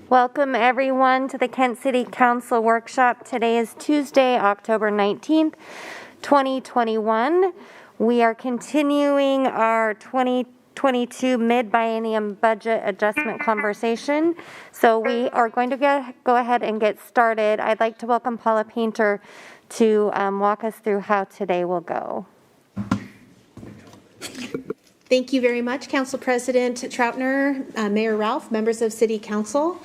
Welcome everyone to the Kent City Council Workshop. Today is Tuesday, October 19th, 2021. We are continuing our 2022 Mid-Biennium Budget Adjustment conversation. So we are going to go ahead and get started. I'd like to welcome Paula Painter to walk us through how today will go. Thank you very much, Council President Troutner, Mayor Ralph, members of City Council.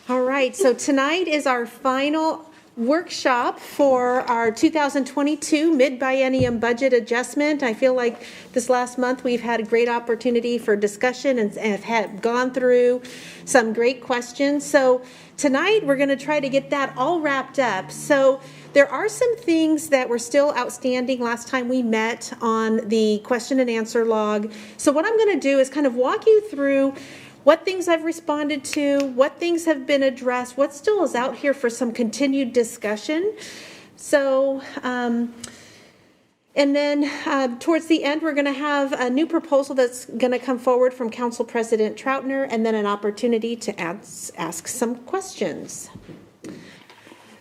All right, so tonight is our final workshop for our 2022 Mid-Biennium Budget Adjustment. I feel like this last month we've had a great opportunity for discussion and have gone through some great questions. So tonight we're going to try to get that all wrapped up. So there are some things that were still outstanding last time we met on the question and answer log. So what I'm going to do is kind of walk you through what things I've responded to, what things have been addressed, what still is out here for some continued discussion. So, and then towards the end, we're going to have a new proposal that's going to come forward from Council President Troutner, and then an opportunity to ask some questions.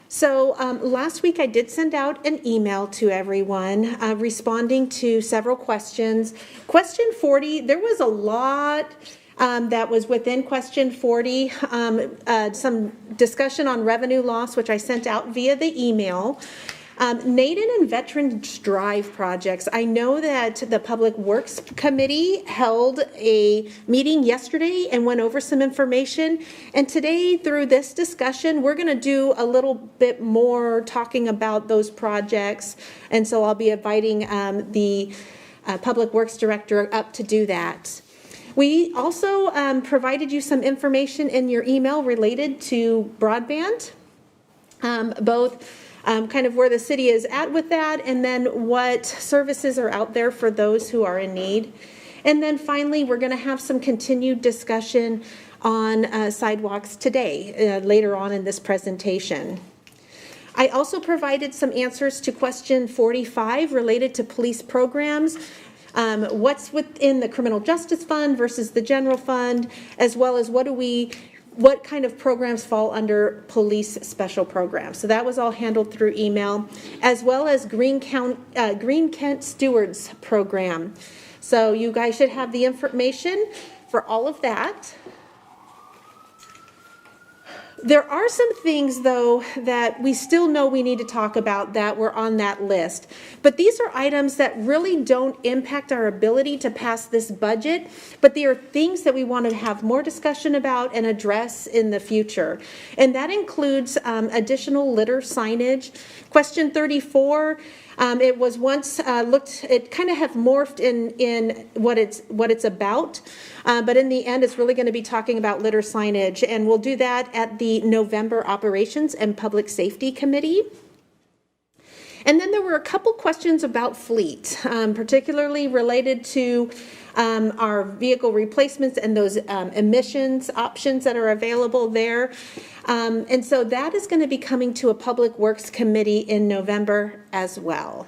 So last week I did send out an email to everyone responding to several questions. Question 40, there was a lot that was within question 40, some discussion on revenue loss, which I sent out via the email. Naden and Veterans Drive projects. I know that the Public Works Committee held a meeting yesterday and went over some information. And today, through this discussion, we're going to do a little bit more talking about those projects. And so I'll be inviting the Public Works Director up to do that. We also provided you some information in your email related to broadband, both kind of where the city is at with that, and then what services are out there for those who are in need. And then finally, we're going to have some continued discussion on sidewalks today, later on in this presentation. I also provided some answers to question 45 related to police programs. What's within the criminal justice fund versus the general fund, as well as what kind of programs fall under police special programs. So that was all handled through email, as well as Green Kent Stewards program. So you guys should have the information for all of that. There are some things, though, that we still know we need to talk about that were on that list. But these are items that really don't impact our ability to pass this budget, but they are things that we want to have more discussion about and address in the future. And that includes additional litter signage. Question 34, it was once it kind of have morphed in what it's about. But in the end, it's really going to be talking about litter signage, and we'll do that at the November Operations and Public Safety Committee. And then there were a couple questions about fleet, particularly related to our vehicle replacements and those emissions options that are available there. And so that is going to be coming to a Public Works Committee in November as well.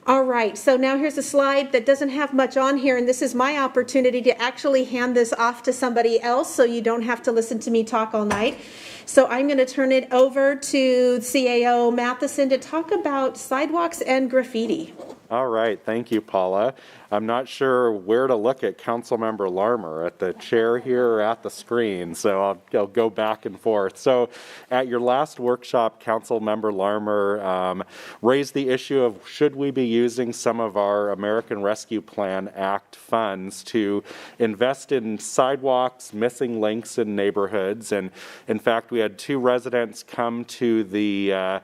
All right, so now here's a slide that doesn't have much on here, and this is my opportunity to actually hand this off to somebody else so you don't have to listen to me talk all night. So I'm going to turn it over to CAO Matheson to talk about sidewalks and graffiti. All right, thank you, Paula. I'm not sure where to look at Councilmember Larmer, at the chair here or at the screen, so I'll go back and forth. So at your last workshop, Councilmember Larmer raised the issue of should we be using some of our American Rescue Plan Act funds to invest in sidewalks, missing links in neighborhoods. And in fact, we had 2 residents come to the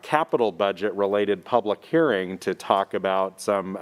capital budget related public hearing to talk about some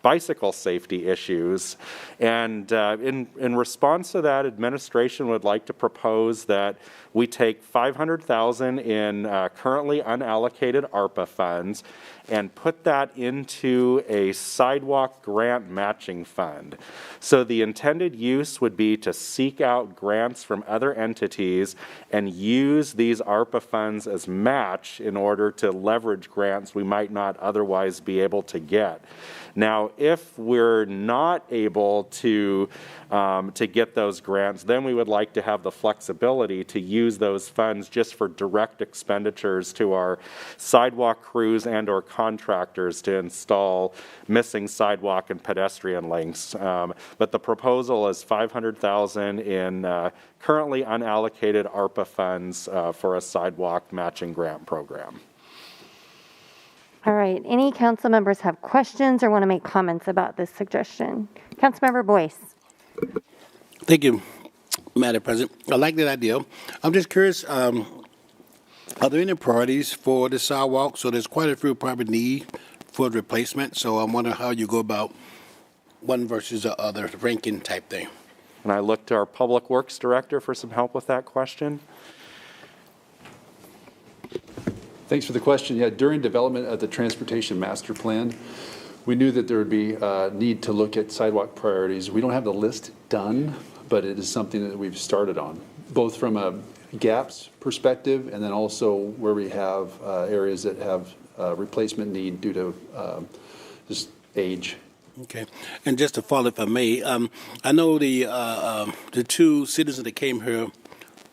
bicycle safety issues. And in response to that, administration would like to propose that we take $500,000 in currently unallocated ARPA funds and put that into a sidewalk grant matching fund. So the intended use would be to seek out grants from other entities and use these ARPA funds as match in order to leverage grants we might not otherwise be able to get. Now, if we're not able to get those grants, then we would like to have the flexibility to use those funds just for direct expenditures to our sidewalk crews and or contractors to install missing sidewalk and pedestrian links. But the proposal is $500,000 in currently unallocated ARPA funds for a sidewalk matching grant program. All right. Any council members have questions or want to make comments about this suggestion? Councilmember Boyce. Thank you, Madam President. I like that idea. I'm just curious, are there any priorities for the sidewalk? So there's quite a few probably need for the replacement. So I'm wondering how you go about one versus the other, ranking type thing. And I look to our Public Works Director for some help with that question. Thanks for the question. Yeah, during development of the Transportation Master Plan, we knew that there would be a need to look at sidewalk priorities. We don't have the list done, but it is something that we've started on, both from a gaps perspective and then also where we have areas that have replacement need due to just age. Okay, and just to follow, if I may, I know the two citizens that came here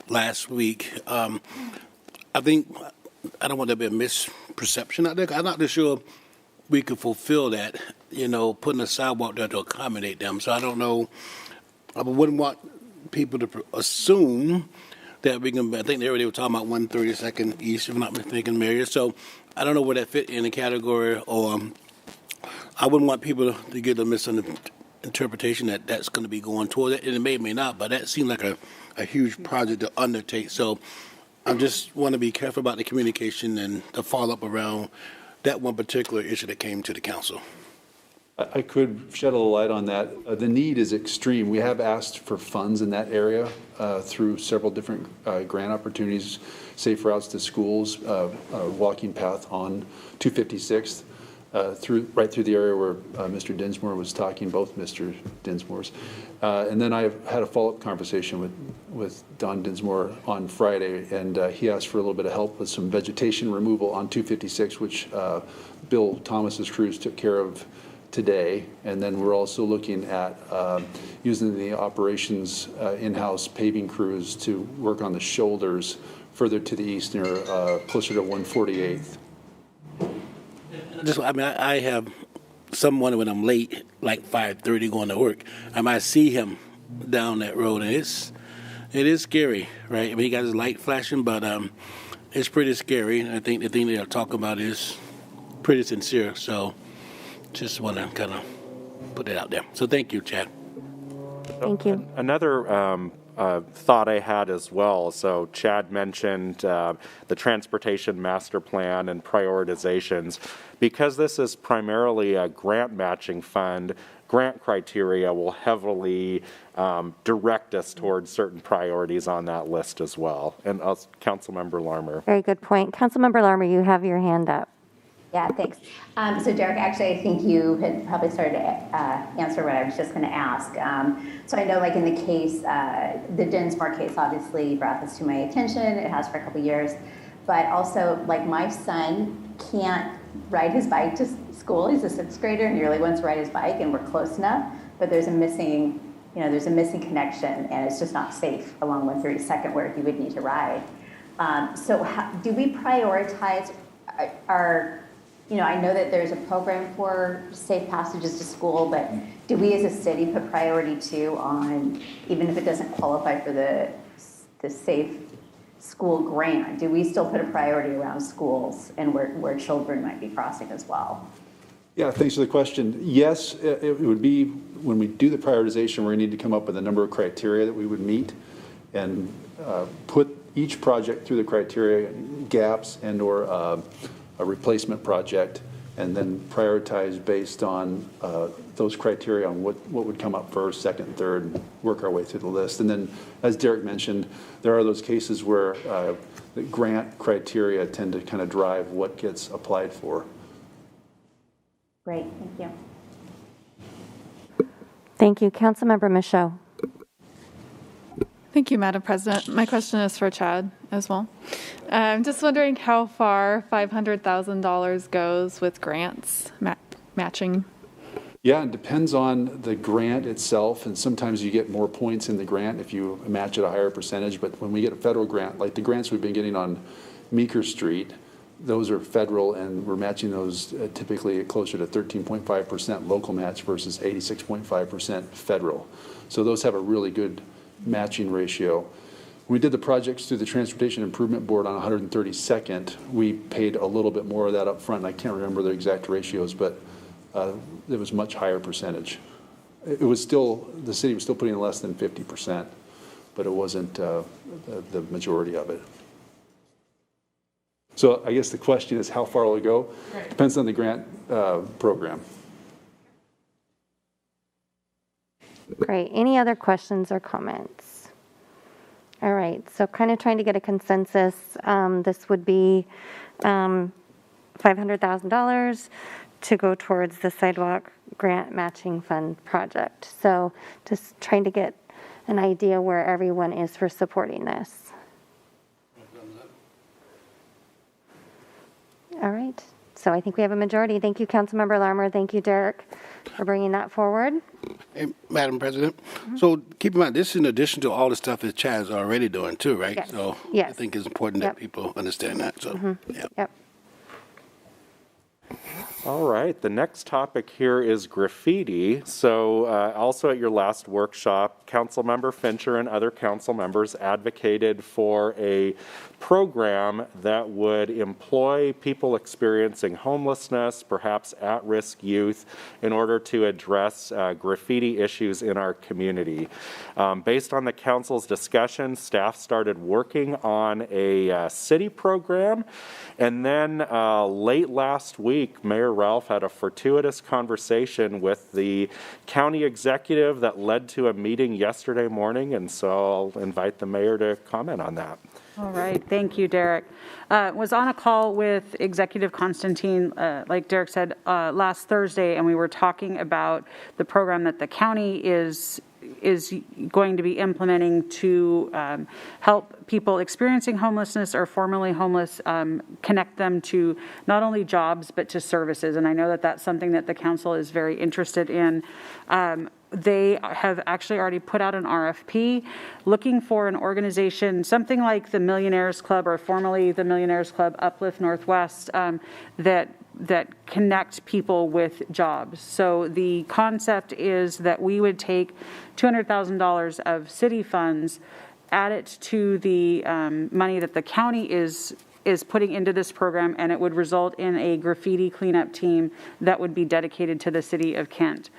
last week. I think I don't want there to be a misperception out there. I'm not sure we could fulfill that, putting a sidewalk there to accommodate them. So I don't know. I wouldn't want people to assume that we can. I think they were talking about 132nd East, if I'm not mistaken, Mary. So I don't know where that fit in the category, or I wouldn't want people to get a misinterpretation that that's going to be going toward it, and it may not. But that seemed like a huge project to undertake. So I just want to be careful about the communication and the follow-up around that one particular issue that came to the council. I could shed a little light on that. The need is extreme. We have asked for funds in that area through several different grant opportunities, safe routes to schools, walking path on 256th, right through the area where Mr. Dinsmore was talking, both Mr. Dinsmores. And then I had a follow-up conversation with Don Dinsmore on Friday, and he asked for a little bit of help with some vegetation removal on 256, which Bill Thomas's crews took care of today. And then we're also looking at using the operations in-house paving crews to work on the shoulders further to the east near closer to 148th. I have someone when I'm late, like 5:30 going to work, I might see him down that road, and it is scary, right? I mean, he got his light flashing, but it's pretty scary. And I think the thing they're talking about is pretty sincere. So just want to kind of put it out there. So thank you, Chad. Thank you. Another thought I had as well. So Chad mentioned the Transportation Master Plan and prioritizations. Because this is primarily a grant matching fund, grant criteria will heavily direct us towards certain priorities on that list as well. And Councilmember Larmer. Very good point. Councilmember Larmer, you have your hand up. Yeah, thanks. So Derek, actually, I think you had probably started to answer what I was just going to ask. So I know, like in the case, the Dinsmore case, obviously brought this to my attention. It has for a couple years. But also, like, my son can't ride his bike to school. He's a sixth grader and he really wants to ride his bike, and we're close enough, but there's a missing connection, and it's just not safe along 132nd where he would need to ride. So do we prioritize our, I know that there's a program for safe passages to school, but do we as a city put priority too on, even if it doesn't qualify for the safe school grant, do we still put a priority around schools and where children might be crossing as well? Yeah, thanks for the question. Yes, it would be, when we do the prioritization, we're going to need to come up with a number of criteria that we would meet and put each project through the criteria, gaps and or a replacement project, and then prioritize based on those criteria on what would come up first, second, third, and work our way through the list. And then, as Derek mentioned, there are those cases where the grant criteria tend to kind of drive what gets applied for. Great, thank you. Thank you. Councilmember Michaud. Thank you, Madam President. My question is for Chad as well. I'm just wondering how far $500,000 goes with grants matching. Yeah, it depends on the grant itself, and sometimes you get more points in the grant if you match at a higher percentage. But when we get a federal grant, like the grants we've been getting on Meeker Street, those are federal, and we're matching those typically at closer to 13.5% local match versus 86.5% federal. So those have a really good matching ratio. We did the projects through the Transportation Improvement Board on 132nd. We paid a little bit more of that up front. I can't remember the exact ratios, but it was much higher percentage. It was still, the city was still putting in less than 50%, but it wasn't the majority of it. So I guess the question is how far will it go? Right. Depends on the grant program. Great. Any other questions or comments? All right. So kind of trying to get a consensus. This would be $500,000 to go towards the Sidewalk Grant Matching Fund project. So just trying to get an idea where everyone is for supporting this. All right. So I think we have a majority. Thank you, Councilmember Larmer. Thank you, Derek, for bringing that forward. Hey, Madam President, so keep in mind, this is in addition to all the stuff that Chad's already doing too, right? Yes. So Yes. I think it's important that people understand that. So, Yep. All right, the next topic here is graffiti. So also at your last workshop, Councilmember Fincher and other council members advocated for a program that would employ people experiencing homelessness, perhaps at-risk youth, in order to address graffiti issues in our community. Based on the council's discussion, staff started working on a city program, and then late last week, Mayor Ralph had a fortuitous conversation with the county executive that led to a meeting yesterday morning, and so I'll invite the mayor to comment on that. All right, thank you, Derek. Was on a call with Executive Constantine, like Derek said, last Thursday, and we were talking about the program that the county is going to be implementing to help people experiencing homelessness or formerly homeless connect them to not only jobs but to services. And I know that that's something that the council is very interested in. They have actually already put out an RFP looking for an organization, something like the Millionaires Club or formerly the Millionaires Club Uplift Northwest, that connect people with jobs. So the concept is that we would take $200,000 of city funds, add it to the money that the county is putting into this program, and it would result in a graffiti cleanup team that would be dedicated to the city of Kent.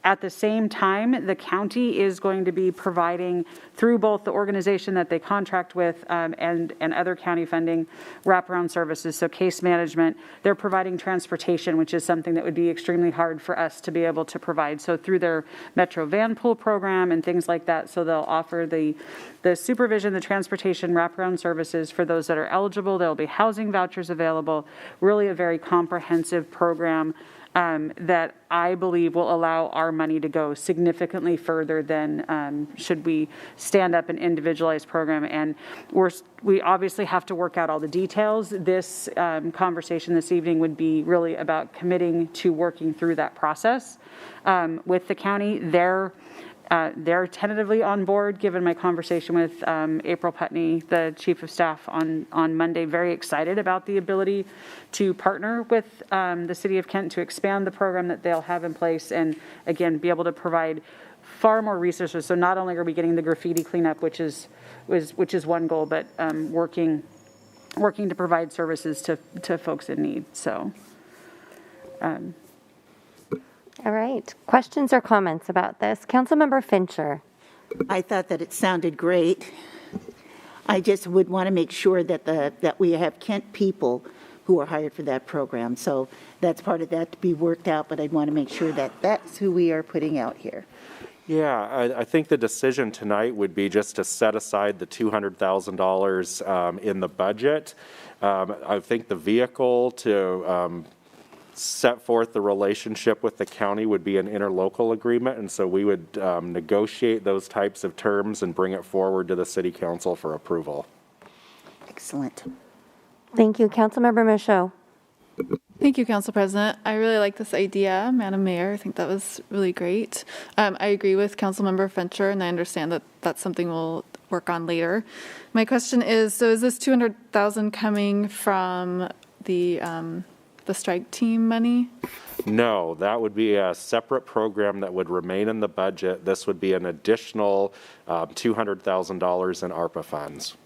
At the same time, the county is going to be providing, through both the organization that they contract with and other county funding, wraparound services, so case management. They're providing transportation, which is something that would be extremely hard for us to be able to provide. So through their Metro Van Pool program and things like that, so they'll offer the supervision, the transportation, wraparound services for those that are eligible. There'll be housing vouchers available, really a very comprehensive program that I believe will allow our money to go significantly further than should we stand up an individualized program. And we obviously have to work out all the details. This conversation this evening would be really about committing to working through that process with the county. They're tentatively on board, given my conversation with April Putney, the Chief of Staff, on Monday. Very excited about the ability to partner with the City of Kent to expand the program that they'll have in place, and again, be able to provide far more resources. So not only are we getting the graffiti cleanup, which is one goal, but working to provide services to folks in need. So. All right. Questions or comments about this? Councilmember Fincher. I thought that it sounded great. I just would want to make sure that we have Kent people who are hired for that program. So that's part of that to be worked out, but I'd want to make sure that that's who we are putting out here. Yeah, I think the decision tonight would be just to set aside the $200,000 in the budget. I think the vehicle to set forth the relationship with the county would be an interlocal agreement, and so we would negotiate those types of terms and bring it forward to the city council for approval. Excellent. Thank you. Councilmember Michaud. Thank you, Council President. I really like this idea, Madam Mayor. I think that was really great. I agree with Councilmember Fincher, and I understand that that's something we'll work on later. My question is, so is this $200,000 coming from the strike team money? No, that would be a separate program that would remain in the budget. This would be an additional $200,000 in ARPA funds.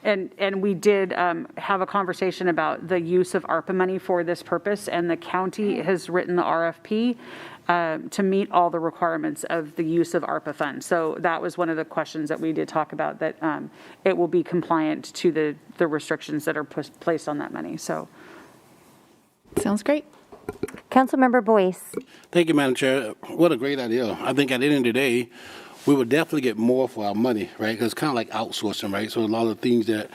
And we did have a conversation about the use of ARPA money for this purpose, and the county has written the RFP to meet all the requirements of the use of ARPA funds. So that was one of the questions that we did talk about, that it will be compliant to the restrictions that are placed on that money. So Sounds great. Councilmember Boyce. Thank you, Madam Chair. What a great idea. I think at the end of the day, we would definitely get more for our money, right? Because it's kind of like outsourcing, right? So a lot of things that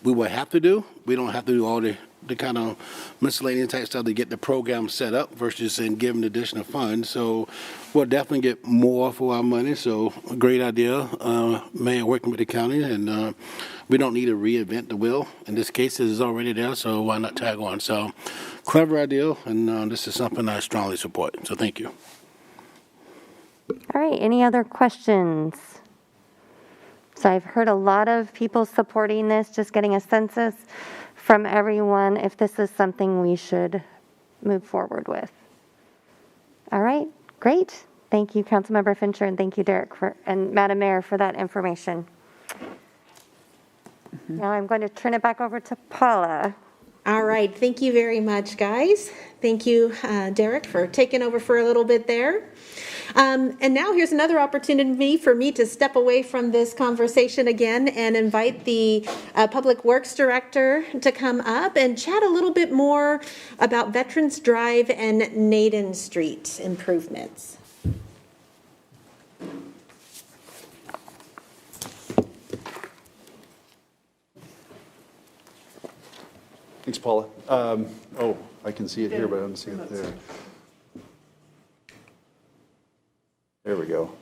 we would have to do, we don't have to do all the kind of miscellaneous type stuff to get the program set up versus in giving additional funds. So we'll definitely get more for our money. So a great idea, Mayor, working with the county, and we don't need to reinvent the wheel. In this case, it is already there, so why not tag on? So clever idea, and this is something I strongly support. So thank you. All right, any other questions? So I've heard a lot of people supporting this, just getting a census from everyone if this is something we should move forward with. All right, great. Thank you, Councilmember Fincher, and thank you, Derek, and Madam Mayor, for that information. Now I'm going to turn it back over to Paula. All right, thank you very much, guys. Thank you, Derek, for taking over for a little bit there. And now here's another opportunity for me to step away from this conversation again and invite the Public Works Director to come up and chat a little bit more about Veterans Drive and Naden Street improvements. Thanks, Paula. Oh, I can see it here, but I don't see it there. There we go. All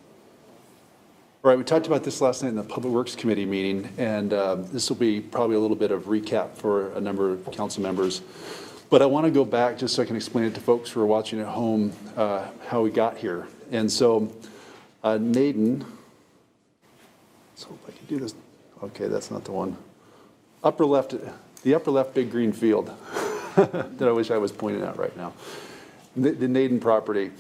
right, we talked about this last night in the Public Works Committee meeting, and this will be probably a little bit of recap for a number of council members. But I want to go back just so I can explain it to folks who are watching at home how we got here. And so Naden, let's hope I can do this. Okay, that's not the one. Upper left, the upper left big green field that I wish I was pointing at right now. The Naden property.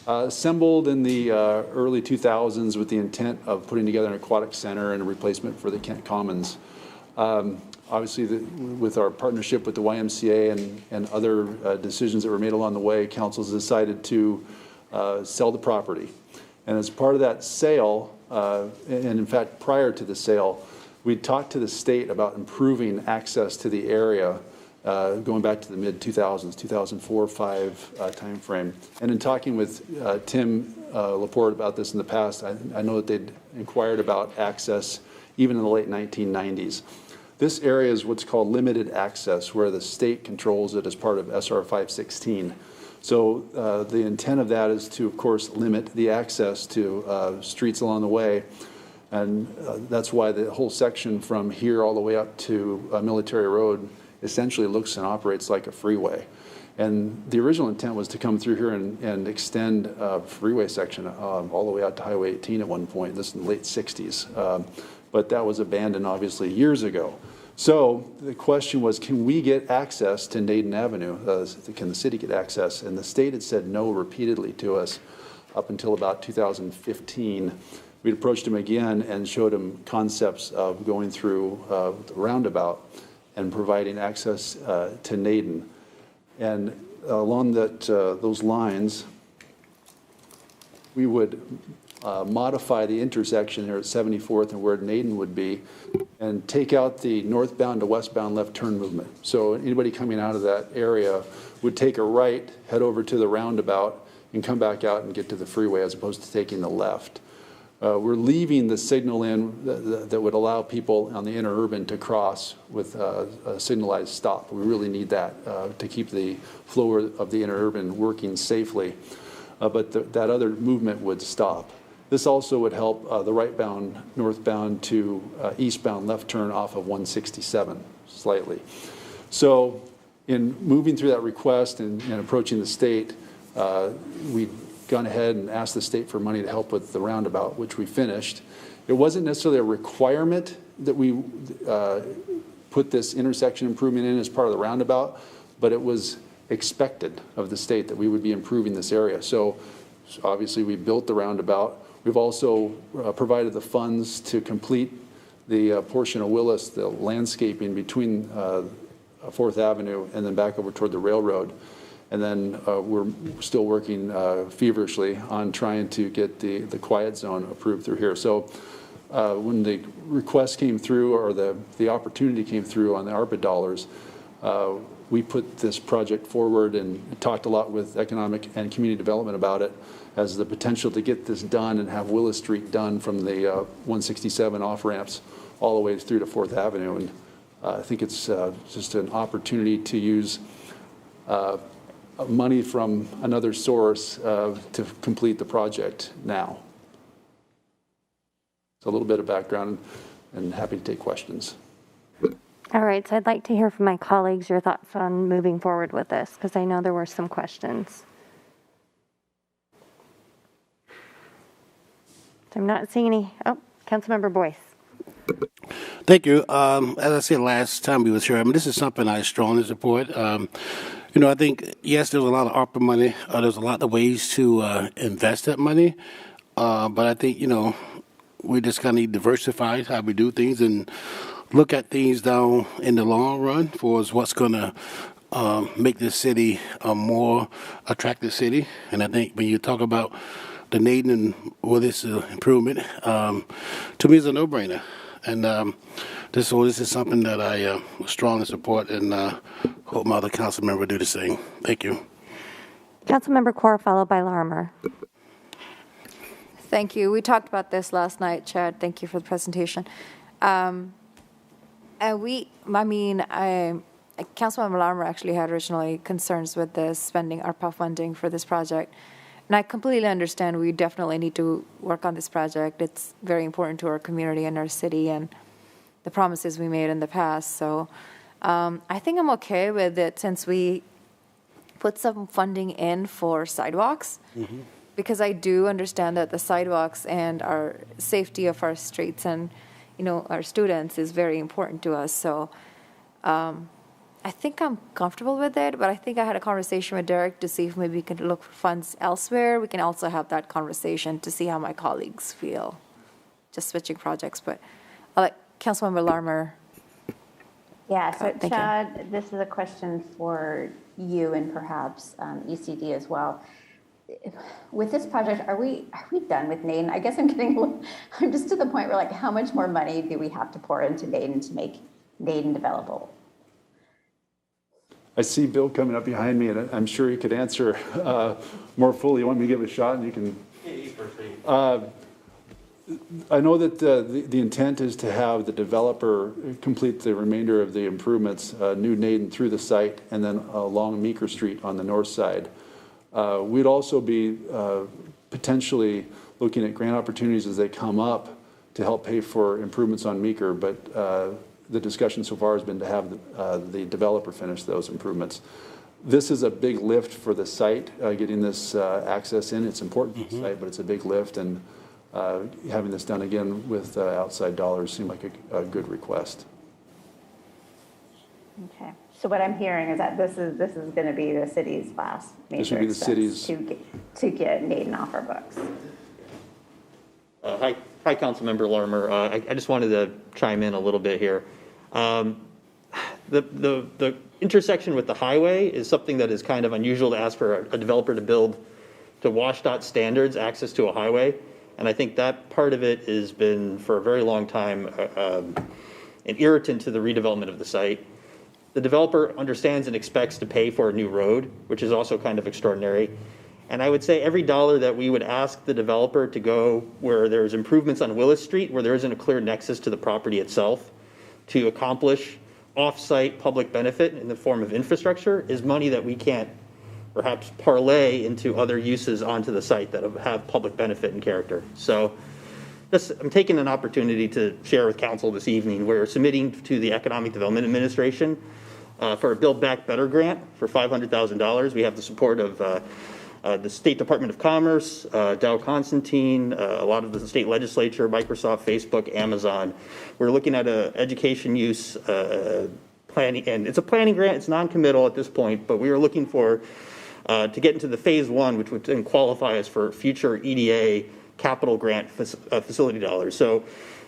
Assembled in the early 2000s with the intent of putting together an aquatic center and a replacement for the Kent Commons. Obviously, with our partnership with the YMCA and other decisions that were made along the way, councils decided to sell the property. And as part of that sale, and in fact, prior to the sale, we talked to the state about improving access to the area going back to the mid-2000s, 2004-05 timeframe. And in talking with Tim Laporte about this in the past, I know that they'd inquired about access even in the late 1990s. This area is what's called limited access, where the state controls it as part of SR 516. So the intent of that is to, of course, limit the access to streets along the way. And that's why the whole section from here all the way up to Military Road essentially looks and operates like a freeway. And the original intent was to come through here and extend a freeway section all the way out to Highway 18 at one point, this in the late 60s. But that was abandoned, obviously, years ago. So the question was, can we get access to Naden Avenue? Can the city get access? And the state had said no repeatedly to us up until about 2015. We'd approached them again and showed them concepts of going through the roundabout and providing access to Naden. And along those lines, we would modify the intersection here at 74th and where Naden would be, and take out the northbound to westbound left turn movement. So anybody coming out of that area would take a right, head over to the roundabout, and come back out and get to the freeway as opposed to taking the left. We're leaving the signal in that would allow people on the interurban to cross with a signalized stop. We really need that to keep the flow of the interurban working safely. But that other movement would stop. This also would help the rightbound, northbound to eastbound left turn off of 167 slightly. So in moving through that request and approaching the state, we gone ahead and asked the state for money to help with the roundabout, which we finished. It wasn't necessarily a requirement that we put this intersection improvement in as part of the roundabout, but it was expected of the state that we would be improving this area. So obviously we built the roundabout. We've also provided the funds to complete the portion of Willis, the landscaping between 4th Avenue and then back over toward the railroad. And then we're still working feverishly on trying to get the quiet zone approved through here. So when the request came through, or the opportunity came through on the ARPA dollars, we put this project forward and talked a lot with economic and community development about it as the potential to get this done and have Willis Street done from the 167 off ramps all the way through to 4th Avenue. And I think it's just an opportunity to use money from another source to complete the project now. So a little bit of background, and happy to take questions. All right, so I'd like to hear from my colleagues your thoughts on moving forward with this, because I know there were some questions. So I'm not seeing any. Oh, Councilmember Boyce. Thank you. As I said last time we was here, I mean, this is something I strongly support. You know, I think, yes, there's a lot of ARPA money. There's a lot of ways to invest that money. But I think, you know, we just kind of need to diversify how we do things and look at things down in the long run for what's going to make this city a more attractive city. And I think when you talk about the Naden and Willis improvement, to me, it's a no-brainer. And this is something that I strongly support, and hope my other council member do the same. Thank you. Councilmember Corr, followed by Larimer. Thank you. We talked about this last night, Chad. Thank you for the presentation. And Councilmember Larimer actually had originally concerns with this spending ARPA funding for this project. And I completely understand we definitely need to work on this project. It's very important to our community and our city and the promises we made in the past. So I think I'm okay with it since we put some funding in for sidewalks, because I do understand that the sidewalks and our safety of our streets and, you know, our students is very important to us. So I think I'm comfortable with it, but I think I had a conversation with Derek to see if maybe we could look for funds elsewhere. We can also have that conversation to see how my colleagues feel, just switching projects. But I'll let Councilmember Larimer. Yeah, so Thank Chad, this is a question for you and perhaps ECD as well. With this project, are we done with Naden? I guess I'm just to the point where, like, how much more money do we have to pour into Naden to make Naden developable? I see Bill coming up behind me, and I'm sure he could answer more fully. You want me to give it a shot, and you can. I know that the intent is to have the developer complete the remainder of the improvements, New Naden through the site, and then along Meeker Street on the north side. We'd also be potentially looking at grant opportunities as they come up to help pay for improvements on Meeker, but the discussion so far has been to have the developer finish those improvements. This is a big lift for the site, getting this access in. It's important for the site, but it's a big lift, and having this done again with outside dollars seemed like a good request. Okay. So what I'm hearing is that this is going to be the city's last major expense to get Naden off our books. Hi, Councilmember Larimer. I just wanted to chime in a little bit here. The intersection with the highway is something that is kind of unusual to ask for a developer to build to WashDOT standards access to a highway. And I think that part of it has been, for a very long time, an irritant to the redevelopment of the site. The developer understands and expects to pay for a new road, which is also kind of extraordinary. And I would say every dollar that we would ask the developer to go where there's improvements on Willis Street, where there isn't a clear nexus to the property itself, to accomplish off-site public benefit in the form of infrastructure, is money that we can't perhaps parlay into other uses onto the site that have public benefit and character. So I'm taking an opportunity to share with council this evening. We're submitting to the Economic Development Administration for a Build Back Better grant for $500,000. We have the support of the State Department of Commerce, Dow Constantine, a lot of the state legislature, Microsoft, Facebook, Amazon. We're looking at a education use planning, and it's a planning grant. It's non-committal at this point, but we are looking for to get into the phase one, which would then qualify us for future EDA capital grant facility dollars. So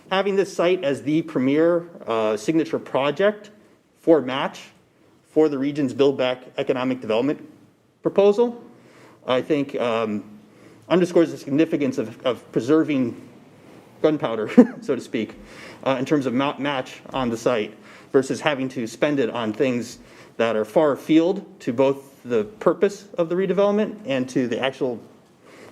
having this site as the premier signature project for match for the region's Build Back economic development proposal, I think underscores the significance of preserving gunpowder, so to speak, in terms of match on the site versus having to spend it on things that are far afield to both the purpose of the redevelopment and to the actual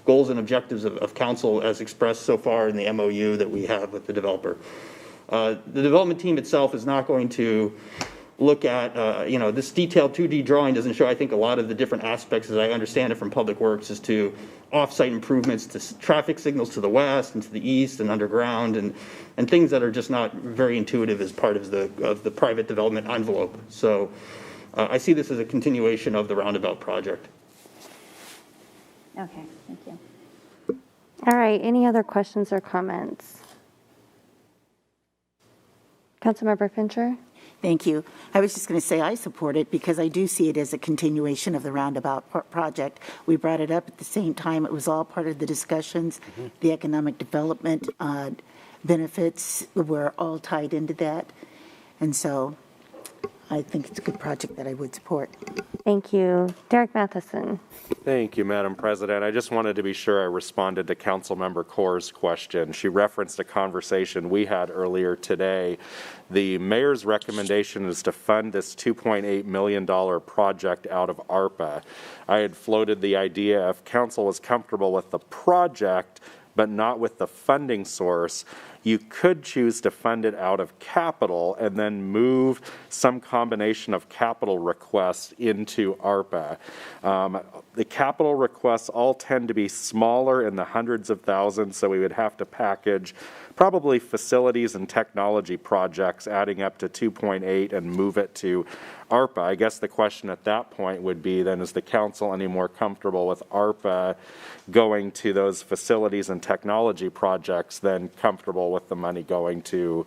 goals and objectives of council as expressed so far in the MOU that we have with the developer. The development team itself is not going to look at, this detailed 2D drawing doesn't show, I think, a lot of the different aspects, as I understand it from Public Works, as to off-site improvements to traffic signals to the west and to the east and underground and things that are just not very intuitive as part of the private development envelope. So I see this as a continuation of the roundabout project. Okay, thank you. All right, any other questions or comments? Councilmember Fincher? Thank you. I was just going to say I support it because I do see it as a continuation of the roundabout project. We brought it up at the same time. It was all part of the discussions. The economic development benefits were all tied into that. And so I think it's a good project that I would support. Thank you. Derek Matheson. Thank you, Madam President. I just wanted to be sure I responded to Councilmember Kaur's question. She referenced a conversation we had earlier today. The mayor's recommendation is to fund this $2.8 million project out of ARPA. I had floated the idea if council was comfortable with the project, but not with the funding source, you could choose to fund it out of capital and then move some combination of capital requests into ARPA. The capital requests all tend to be smaller in the hundreds of thousands, so we would have to package probably facilities and technology projects adding up to 2.8 and move it to ARPA. I guess the question at that point would be then, is the council any more comfortable with ARPA going to those facilities and technology projects than comfortable with the money going to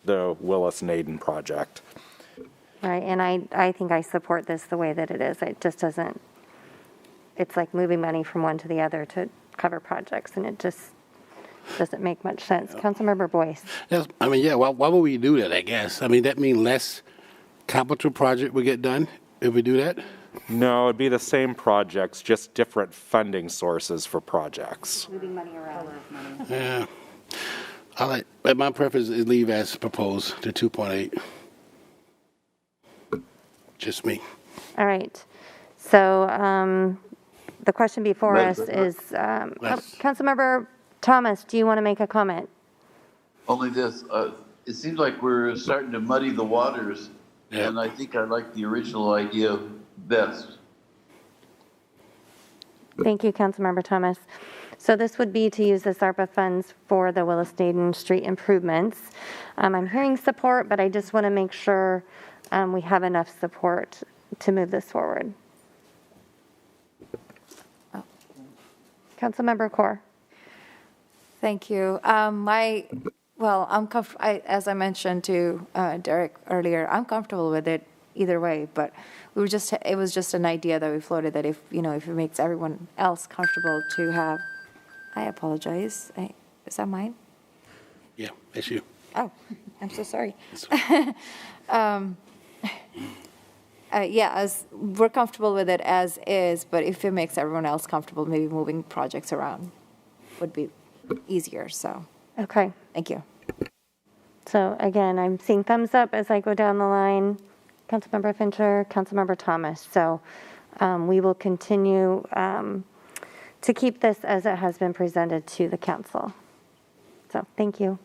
the Willis-Naden project? Right, and I think I support this the way that it is. It just doesn't, it's like moving money from one to the other to cover projects, and it just doesn't make much sense. Councilmember Boyce. Yes, I mean, yeah, why would we do that, I guess? I mean, that means less capital project will get done if we do that? No, it'd be the same projects, just different funding sources for projects. Moving money around. Yeah. But my preference is leave as proposed, the 2.8. Just me. All right. So the question before us is, Councilmember Thomas, do you want to make a comment? Only this, it seems like we're starting to muddy the waters, and I think I like the original idea best. Thank you, Councilmember Thomas. So this would be to use this ARPA funds for the Willis-Naden Street improvements. I'm hearing support, but I just want to make sure we have enough support to move this forward. Oh. Councilmember Kaur. Thank you. I'm as I mentioned to Derek earlier, I'm comfortable with it either way, but it was just an idea that we floated that if it makes everyone else comfortable to have, I apologize. Is that mine? Yeah, that's you. Oh, I'm so sorry. As we're comfortable with it as is, but if it makes everyone else comfortable, maybe moving projects around would be easier. So, Okay. thank you. So again, I'm seeing thumbs up as I go down the line. Councilmember Fincher, Councilmember Thomas. So we will continue to keep this as it has been presented to the council. So thank you.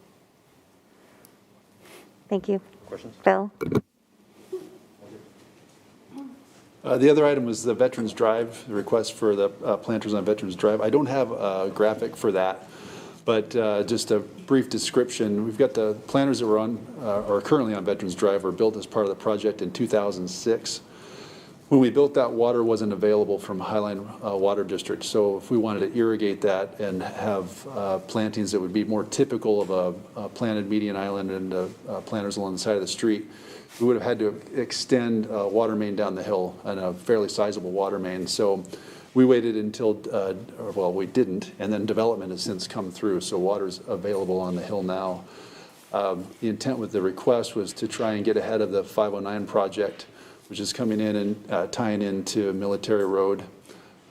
Thank you. Questions? Bill? The other item was the Veterans Drive, the request for the planters on Veterans Drive. I don't have a graphic for that, but just a brief description. We've got the planters that were on, or currently on Veterans Drive, were built as part of the project in 2006. When we built that, water wasn't available from Highline Water District. So if we wanted to irrigate that and have plantings that would be more typical of a planted median island and planters along the side of the street, we would have had to extend a water main down the hill, and a fairly sizable water main. So we waited until, well, we didn't, and then development has since come through, so water's available on the hill now. The intent with the request was to try and get ahead of the 509 project, which is coming in and tying into Military Road,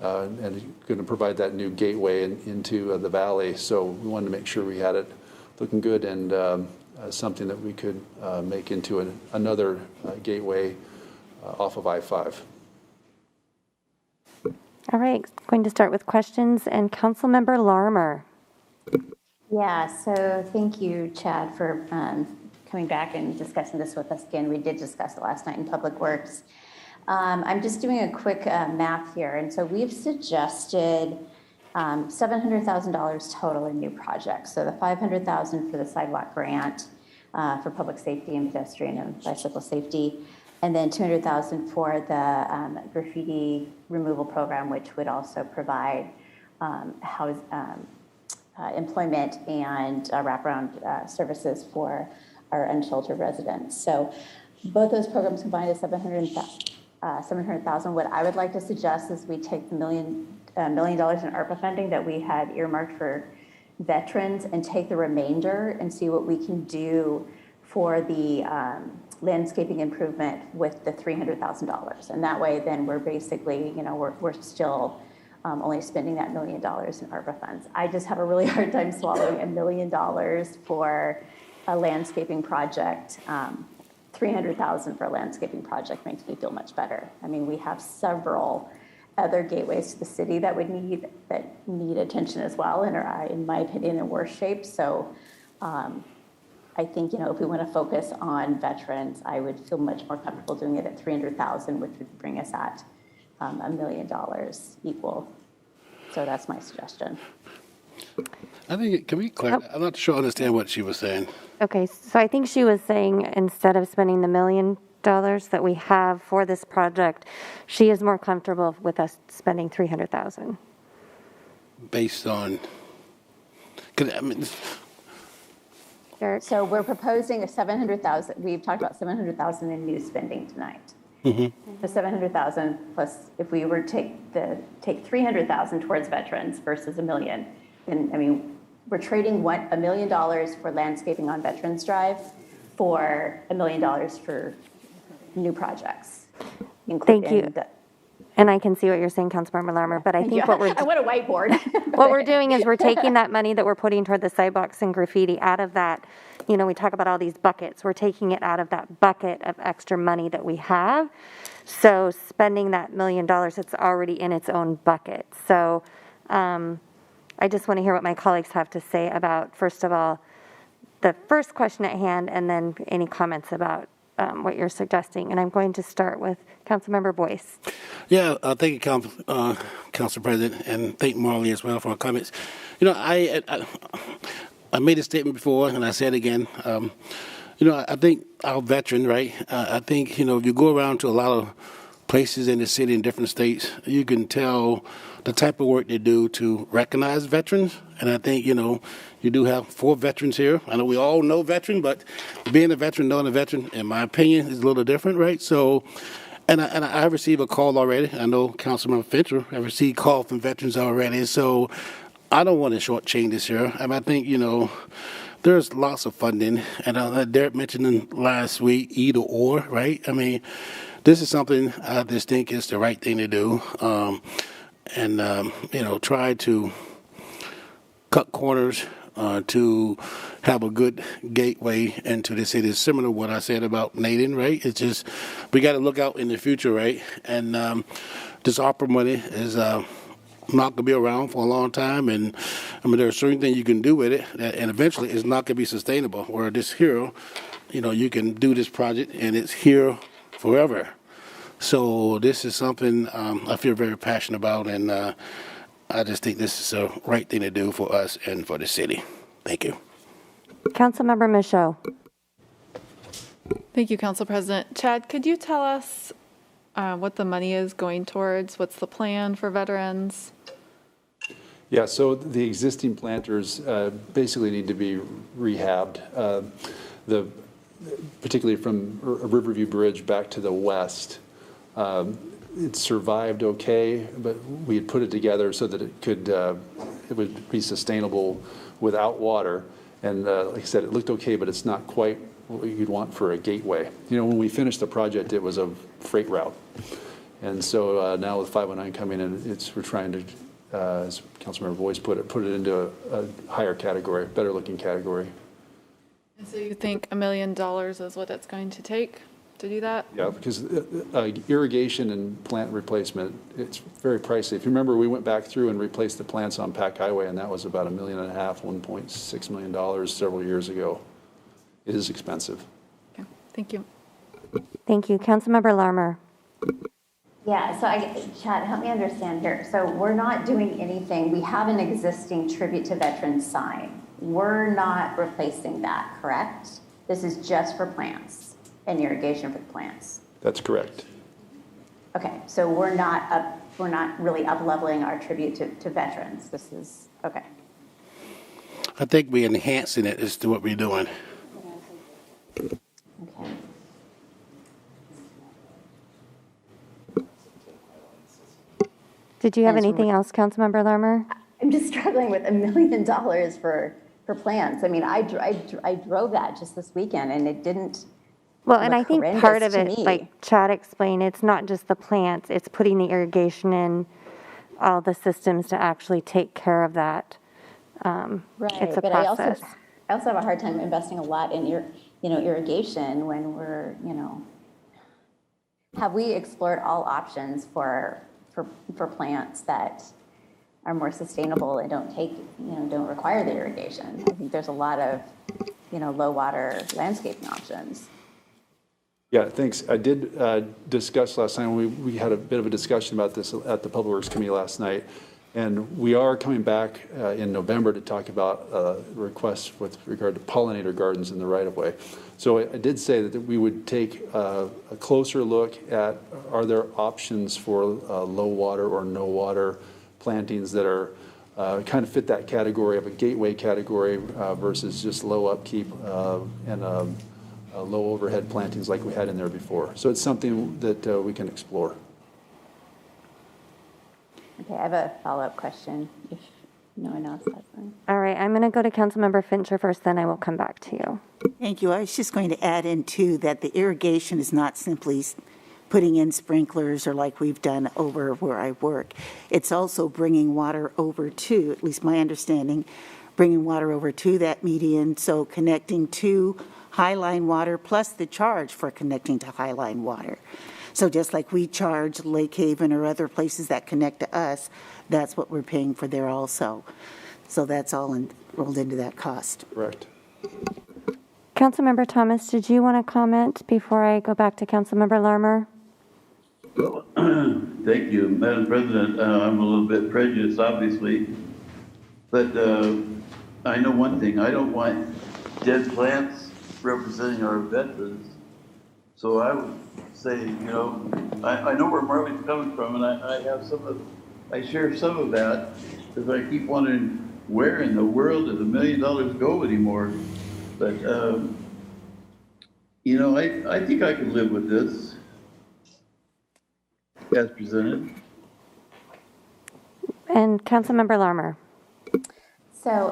and going to provide that new gateway into the valley. So we wanted to make sure we had it looking good and something that we could make into another gateway off of I-5. All right, going to start with questions, and Councilmember Larmer. Yeah, so thank you, Chad, for coming back and discussing this with us again. We did discuss it last night in Public Works. I'm just doing a quick math here, and so we've suggested $700,000 total in new projects. So the $500,000 for the sidewalk grant for public safety and pedestrian and bicycle safety, and then $200,000 for the graffiti removal program, which would also provide employment and wraparound services for our unsheltered residents. So both those programs combined is $700,000. What I would like to suggest is we take the $1 million in ARPA funding that we had earmarked for veterans and take the remainder and see what we can do for the landscaping improvement with the $300,000. And that way, then we're basically, we're still only spending that $1 million in ARPA funds. I just have a really hard time swallowing $1 million for a landscaping project. $300,000 for a landscaping project makes me feel much better. I mean, we have several other gateways to the city that need attention as well and are, in my opinion, in worse shape. So I think, if we want to focus on veterans, I would feel much more comfortable doing it at $300,000, which would bring us at $1 million equal. So that's my suggestion. I think, can we clarify? I'm not sure I understand what she was saying. Okay, so I think she was saying instead of spending the $1 million that we have for this project, she is more comfortable with us spending $300,000. Based on, Derek? So we're proposing a $700,000. We've talked about $700,000 in new spending tonight. Mm-hmm. The $700,000 plus, if we were to take $300,000 towards veterans versus $1 million, then we're trading $1 million for landscaping on Veterans Drive for $1 million for new projects. Thank you. And I can see what you're saying, Councilmember Larmer, but I think what we're I want a whiteboard. what we're doing is we're taking that money that we're putting toward the sidewalks and graffiti out of that. We talk about all these buckets. We're taking it out of that bucket of extra money that we have. So spending that $1 million, it's already in its own bucket. So I just want to hear what my colleagues have to say about, first of all, the first question at hand, and then any comments about what you're suggesting. And I'm going to start with Councilmember Boyce. Yeah, thank you, Council President, and thank Marley as well for her comments. I made a statement before, and I said it again. I think our veteran, right? I think, if you go around to a lot of places in the city in different states, you can tell the type of work they do to recognize veterans. And I think, you do have 4 veterans here. I know we all know veteran, but being a veteran, knowing a veteran, in my opinion, is a little different, right? So, and I received a call already. I know Councilmember Fincher, I received a call from veterans already. So I don't want to shortchange this here. I think, there's lots of funding. And Derek mentioned last week, either or, right? This is something I just think is the right thing to do. Try to cut corners, to have a good gateway into the city. It's similar to what I said about Naden, right? It's just, we got to look out in the future, right? And this opera money is not going to be around for a long time. And I mean, there are certain things you can do with it, and eventually it's not going to be sustainable. Where this here, you can do this project and it's here forever. So this is something I feel very passionate about, and I just think this is the right thing to do for us and for the city. Thank you. Councilmember Michaud. Thank you, Council President. Chad, could you tell us what the money is going towards? What's the plan for veterans? Yeah, so the existing planters basically need to be rehabbed. Particularly from Riverview Bridge back to the west, it survived okay, but we had put it together so that it would be sustainable without water. And like I said, it looked okay, but it's not quite what you'd want for a gateway. When we finished the project, it was a freight route. And so now with 509 coming in, we're trying to, as Councilmember Boyce put it into a higher category, better looking category. And so you think $1 million is what it's going to take to do that? Yeah, because irrigation and plant replacement, it's very pricey. If you remember, we went back through and replaced the plants on Pack Highway, and that was about $1.5 million, $1.6 million several years ago. It is expensive. Okay, thank you. Thank you. Councilmember Larmer. Yeah, so Chad, help me understand here. So we're not doing anything. We have an existing tribute to veterans sign. We're not replacing that, correct? This is just for plants and irrigation for the plants. That's correct. Okay, so we're not really up leveling our tribute to veterans. This is okay. I think we're enhancing it as to what we're doing. Okay. Did you have anything else, Councilmember Larmer? I'm just struggling with $1 million for plants. I mean, I drove that just this weekend, and it didn't. Well, and I think part of horrendous to it, me. like Chad explained, it's not just the plants, it's putting the irrigation in, all the systems to actually take care of that. Right, It's a but process. I also have a hard time investing a lot in irrigation when we're, have we explored all options for plants that are more sustainable and don't require the irrigation? I think there's a lot of, low water landscaping options. Yeah, thanks. I did discuss last time, we had a bit of a discussion about this at the Public Works Committee last night, and we are coming back in November to talk about requests with regard to pollinator gardens in the right-of-way. So I did say that we would take a closer look at, are there options for low water or no water plantings that are kind of fit that category of a gateway category versus just low upkeep and low overhead plantings like we had in there before. So it's something that we can explore. Okay, I have a follow-up question if no one else has one. All right, I'm going to go to Councilmember Fincher first, then I will come back to you. Thank you. I was just going to add in, too, that the irrigation is not simply putting in sprinklers or like we've done over where I work. It's also bringing water over to, at least my understanding, bringing water over to that median, so connecting to Highline water plus the charge for connecting to Highline water. So just like we charge Lake Haven or other places that connect to us, that's what we're paying for there also. So that's all rolled into that cost. Correct. Councilmember Thomas, did you want to comment before I go back to Councilmember Larmer? Well, thank you, Madam President. I'm a little bit prejudiced, obviously, but I know one thing. I don't want dead plants representing our veterans. So I would say, I know where Marley's coming from, and I share some of that, because I keep wondering, where in the world does $1 million go anymore? But, I think I can live with this as presented. And Councilmember Larmer. So,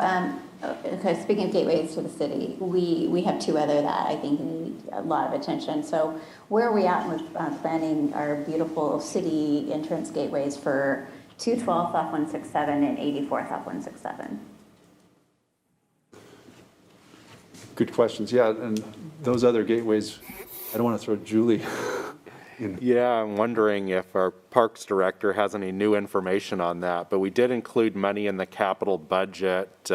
okay, speaking of gateways to the city, we have two other that I think need a lot of attention. So where are we at with planning our beautiful city entrance gateways for 212th off 167 and 84th off 167? good questions. Yeah, and those other gateways, I don't want to throw Julie in. Yeah, I'm wondering if our Parks Director has any new information on that, but we did include money in the capital budget,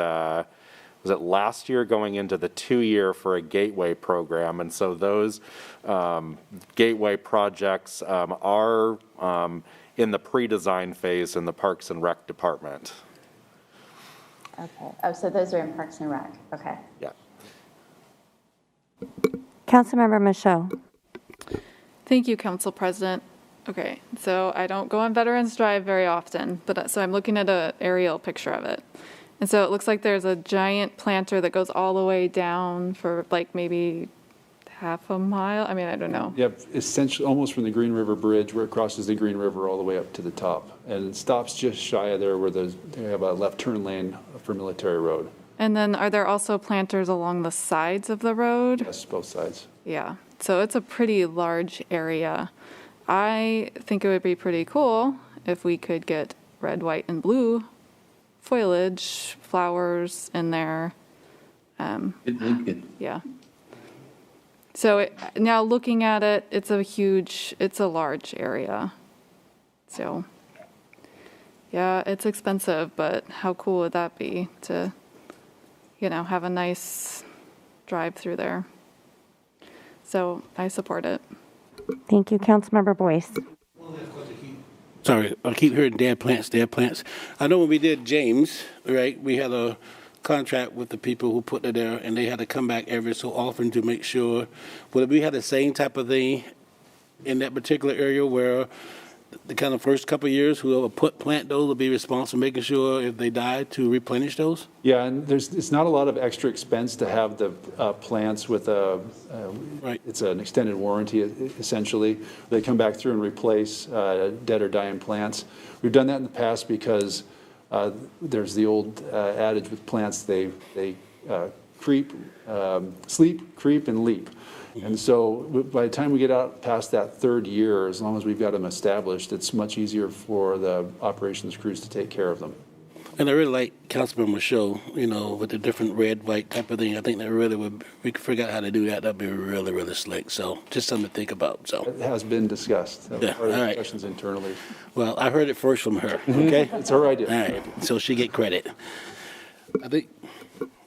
was it last year going into the 2-year for a gateway program, and so those gateway projects are in the pre-design phase in the Parks and Rec Department. Okay. Oh, so those are in Parks and Rec. Okay. Yeah. Councilmember Michaud. Thank you, Council President. Okay, so I don't go on Veterans Drive very often, but so I'm looking at an aerial picture of it. And so it looks like there's a giant planter that goes all the way down for like maybe half a mile. I mean, I don't know. Yeah, essentially almost from the Green River Bridge where it crosses the Green River all the way up to the top. And it stops just shy of there where they have a left turn lane for Military Road. And then are there also planters along the sides of the road? Yes, both sides. Yeah, so it's a pretty large area. I think it would be pretty cool if we could get red, white, and blue foliage, flowers in there. Yeah. So now looking at it, it's a large area. So yeah, it's expensive, but how cool would that be to, have a nice drive through there? So I support it. Thank you, Councilmember Boyce. Sorry, I keep hearing dead plants. I know when we did James, right, we had a contract with the people who put it there, and they had to come back every so often to make sure. Would we have the same type of thing in that particular area where the kind of first couple of years, whoever plant those will be responsible, making sure if they die to replenish those? Yeah, and it's not a lot of extra expense to have the plants with Right. It's an extended warranty essentially. They come back through and replace dead or dying plants. We've done that in the past because there's the old adage with plants, they sleep, creep, and leap. And so by the time we get out past that third year, as long as we've got them established, it's much easier for the operations crews to take care of them. And I really like Councilman Michaud, with the different red, white type of thing. I think that really we could figure out how to do that. That'd be really, really slick. So just something to think about. So it has been discussed. Yeah, Part of the all right. discussions internally. Well, I heard it first from her. Okay, It's her idea. All right, so she get credit. I think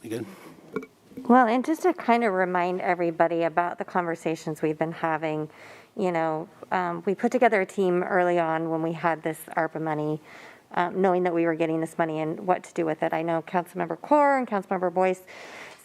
you good. Well, and just to kind of remind everybody about the conversations we've been having, we put together a team early on when we had this ARPA money, knowing that we were getting this money and what to do with it. I know Councilmember Core and Councilmember Boyce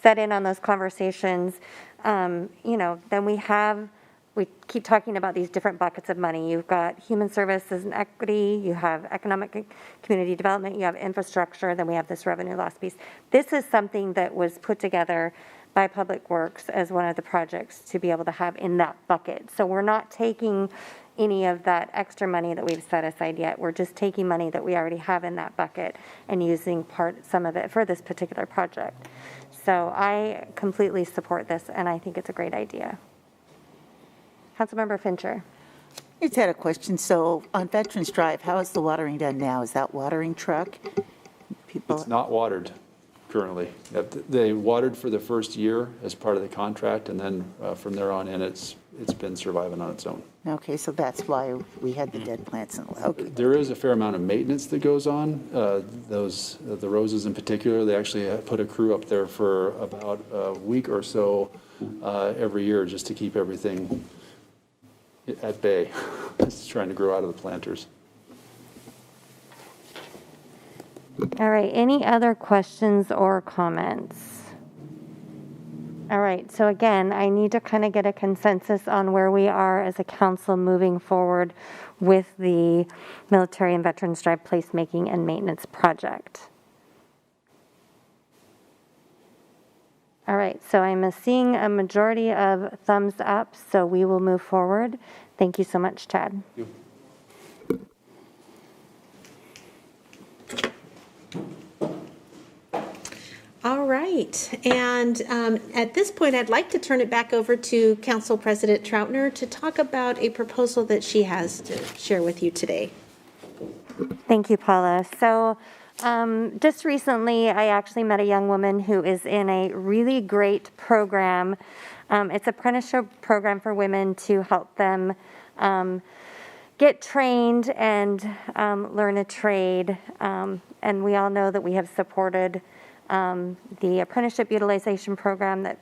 sat in on those conversations. Then we keep talking about these different buckets of money. You've got human services and equity, you have economic community development, you have infrastructure, then we have this revenue loss piece. This is something that was put together by Public Works as one of the projects to be able to have in that bucket. So we're not taking any of that extra money that we've set aside yet. We're just taking money that we already have in that bucket and using some of it for this particular project. So I completely support this, and I think it's a great idea. Councilmember Fincher. I just had a question. So on Veterans Drive, how is the watering done now? Is that watering truck? It's not watered currently. They watered for the first year as part of the contract, and then from there on in, it's been surviving on its own. Okay, so that's why we had the dead plants. Okay. There is a fair amount of maintenance that goes on. The roses in particular, they actually put a crew up there for about a week or so every year just to keep everything at bay. It's trying to grow out of the planters. All right, any other questions or comments? All right, so again, I need to kind of get a consensus on where we are as a council moving forward with the Military and Veterans Drive placemaking and maintenance project. All right, so I'm seeing a majority of thumbs up, so we will move forward. Thank you so much, Chad. Thank you. All right, and at this point, I'd like to turn it back over to Council President Troutner to talk about a proposal that she has to share with you today. Thank you, Paula. So just recently, I actually met a young woman who is in a really great program. It's an apprenticeship program for women to help them get trained and learn a trade. And we all know that we have supported the Apprenticeship Utilization Program that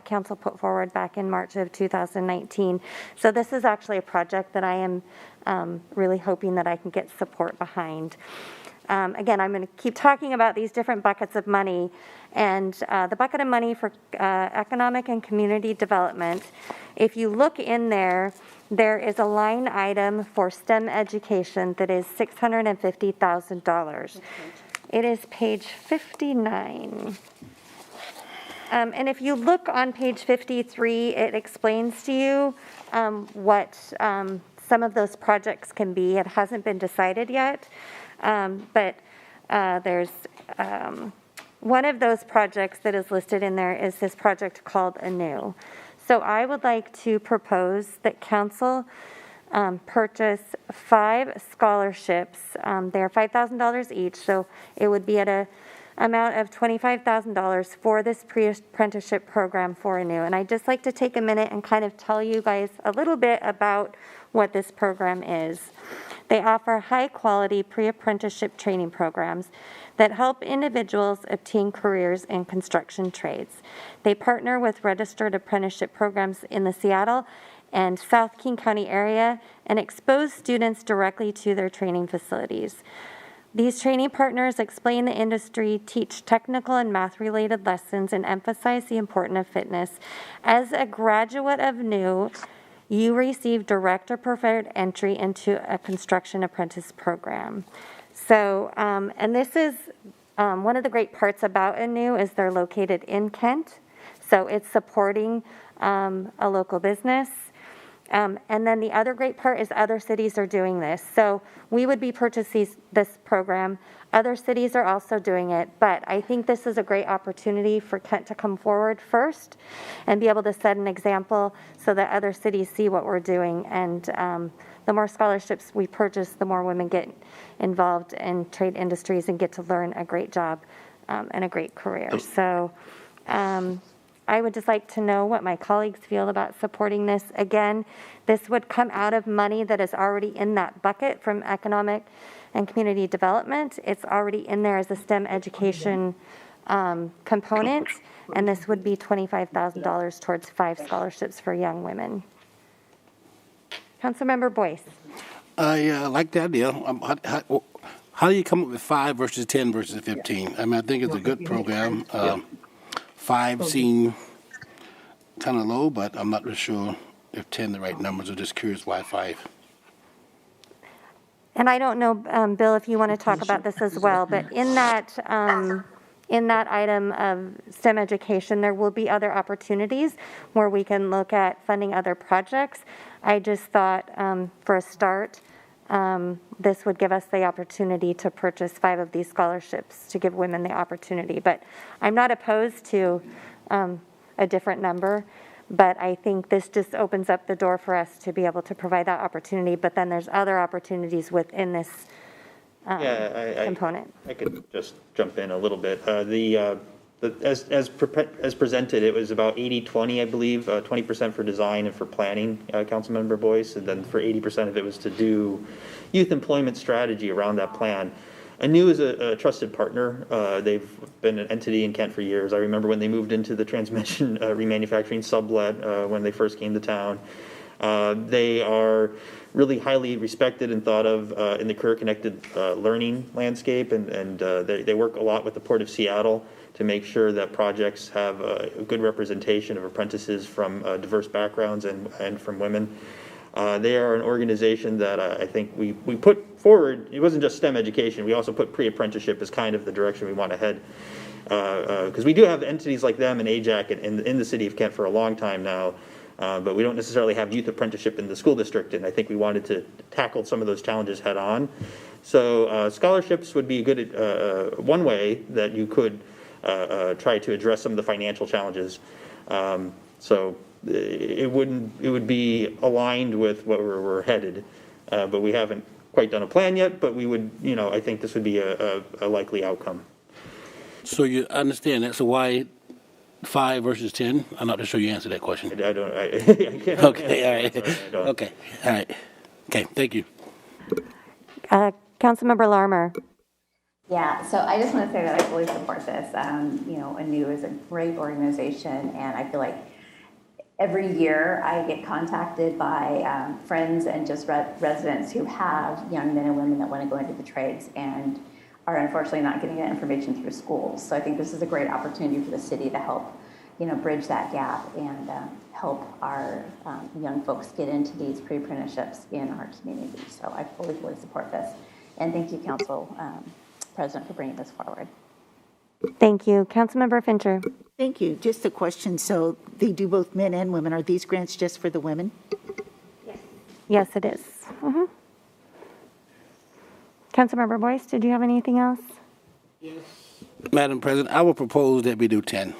Council put forward back in March of 2019. So this is actually a project that I am really hoping that I can get support behind. Again, I'm going to keep talking about these different buckets of money. And the bucket of money for economic and community development, if you look in there, there is a line item for STEM education that is $650,000. It is page 59. And if you look on page 53, it explains to you what some of those projects can be. It hasn't been decided yet, but there's one of those projects that is listed in there is this project called Anew. So I would like to propose that council purchase 5 scholarships. They're $5,000 each, so it would be at a amount of $25,000 for this pre-apprenticeship program for Anew. And I'd just like to take a minute and kind of tell you guys a little bit about what this program is. They offer high-quality pre-apprenticeship training programs that help individuals obtain careers in construction trades. They partner with registered apprenticeship programs in the Seattle and South King County area and expose students directly to their training facilities. These training partners explain the industry, teach technical and math-related lessons, and emphasize the importance of fitness. As a graduate of Anew, you receive direct or preferred entry into a construction apprentice program. So, and this is one of the great parts about Anew is they're located in Kent, so it's supporting a local business. And then the other great part is other cities are doing this. So we would be purchasing this program. Other cities are also doing it, but I think this is a great opportunity for Kent to come forward first and be able to set an example so that other cities see what we're doing. And the more scholarships we purchase, the more women get involved in trade industries and get to learn a great job and a great career. So I would just like to know what my colleagues feel about supporting this. Again, this would come out of money that is already in that bucket from economic and community development. It's already in there as a STEM education component, and this would be $25,000 towards 5 scholarships for young women. Councilmember Boyce. I like the idea. How do you come up with 5 versus 10 versus 15? I mean, I think it's a good program. 5 seem kind of low, but I'm not really sure if 10 the right numbers. I'm just curious why 5. And I don't know, Bill, if you want to talk about this as well, but in that item of STEM education, there will be other opportunities where we can look at funding other projects. I just thought for a start, this would give us the opportunity to purchase 5 of these scholarships to give women the opportunity. But I'm not opposed to a different number, but I think this just opens up the door for us to be able to provide that opportunity. But then there's other opportunities within this component. I could just jump in a little bit. As presented, it was about 80-20, I believe, 20% for design and for planning, Councilmember Boyce, and then for 80% of it was to do youth employment strategy around that plan. Anew is a trusted partner. They've been an entity in Kent for years. I remember when they moved into the transmission remanufacturing sublet when they first came to town. They are really highly respected and thought of in the career-connected learning landscape, and they work a lot with the Port of Seattle to make sure that projects have a good representation of apprentices from diverse backgrounds and from women. They are an organization that I think we put forward. It wasn't just STEM education. We also put pre-apprenticeship as kind of the direction we want to head. Because we do have entities like them and AJAC in the city of Kent for a long time now. But we don't necessarily have youth apprenticeship in the school district, and I think we wanted to tackle some of those challenges head on. So scholarships would be a good one way that you could try to address some of the financial challenges. So it would be aligned with where we're headed, but we haven't quite done a plan yet, but we would, I think this would be a likely outcome. So you understand that, so why 5 versus 10? I'm not sure you answered that question. I don't, I can't. Okay, all right. Sorry, I don't. Okay, all right. Okay, thank you. Councilmember Larmer. Yeah, so I just want to say that I fully support this. ANEW is a great organization, and I feel like every year I get contacted by friends and just residents who have young men and women that want to go into the trades and are unfortunately not getting that information through schools. So I think this is a great opportunity for the city to help, bridge that gap and help our young folks get into these pre-apprenticeships in our community. So I fully support this. And thank you, Council President, for bringing this forward. Thank you. Councilmember Fincher. Thank you. Just a question. So they do both men and women. Are these grants just for the women? Yes, it is. Mm-hmm. Councilmember Boyce, did you have anything else? Madam President, I would propose that we do 10.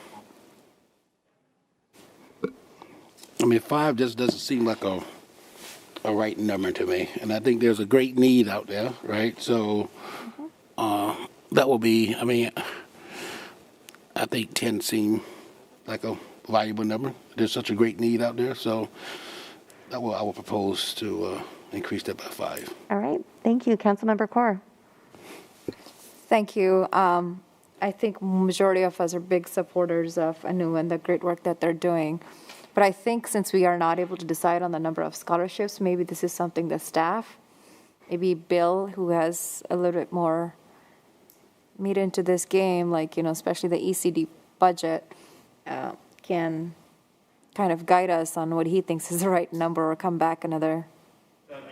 I mean, 5 just doesn't seem like a right number to me. And I think there's a great need out there, right? So that will be, I think 10 seem like a valuable number. There's such a great need out there. So I will propose to increase that by 5. All right. Thank you. Councilmember Kaur. Thank you. I think majority of us are big supporters of ANEW and the great work that they're doing. But I think since we are not able to decide on the number of scholarships, maybe this is something that staff, maybe Bill, who has a little bit more meat into this game, like, especially the ECD budget, can kind of guide us on what he thinks is the right number or come back another. I don't have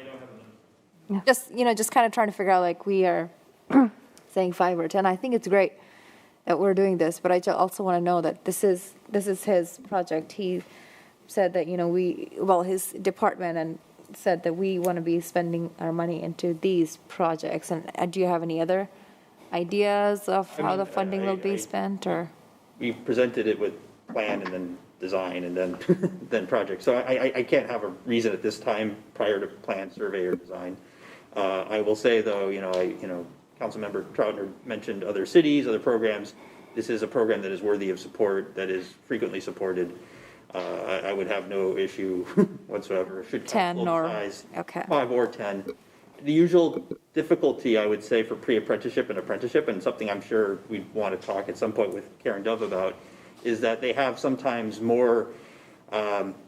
a number. Just kind of trying to figure out, like, we are saying 5 or 10. I think it's great that we're doing this, but I also want to know that this is his project. He said that, his department and said that we want to be spending our money into these projects. And do you have any other ideas of how the funding will be spent, or? We presented it with plan and then design and then then project. So I can't have a reason at this time prior to plan, survey, or design. I will say though, Councilmember Troutner mentioned other cities, other programs. This is a program that is worthy of support, that is frequently supported. I would have no issue whatsoever. Should 10 or size, okay. 5 or 10. The usual difficulty, I would say, for pre-apprenticeship and apprenticeship, and something I'm sure we'd want to talk at some point with Karen Dove about, is that they have sometimes more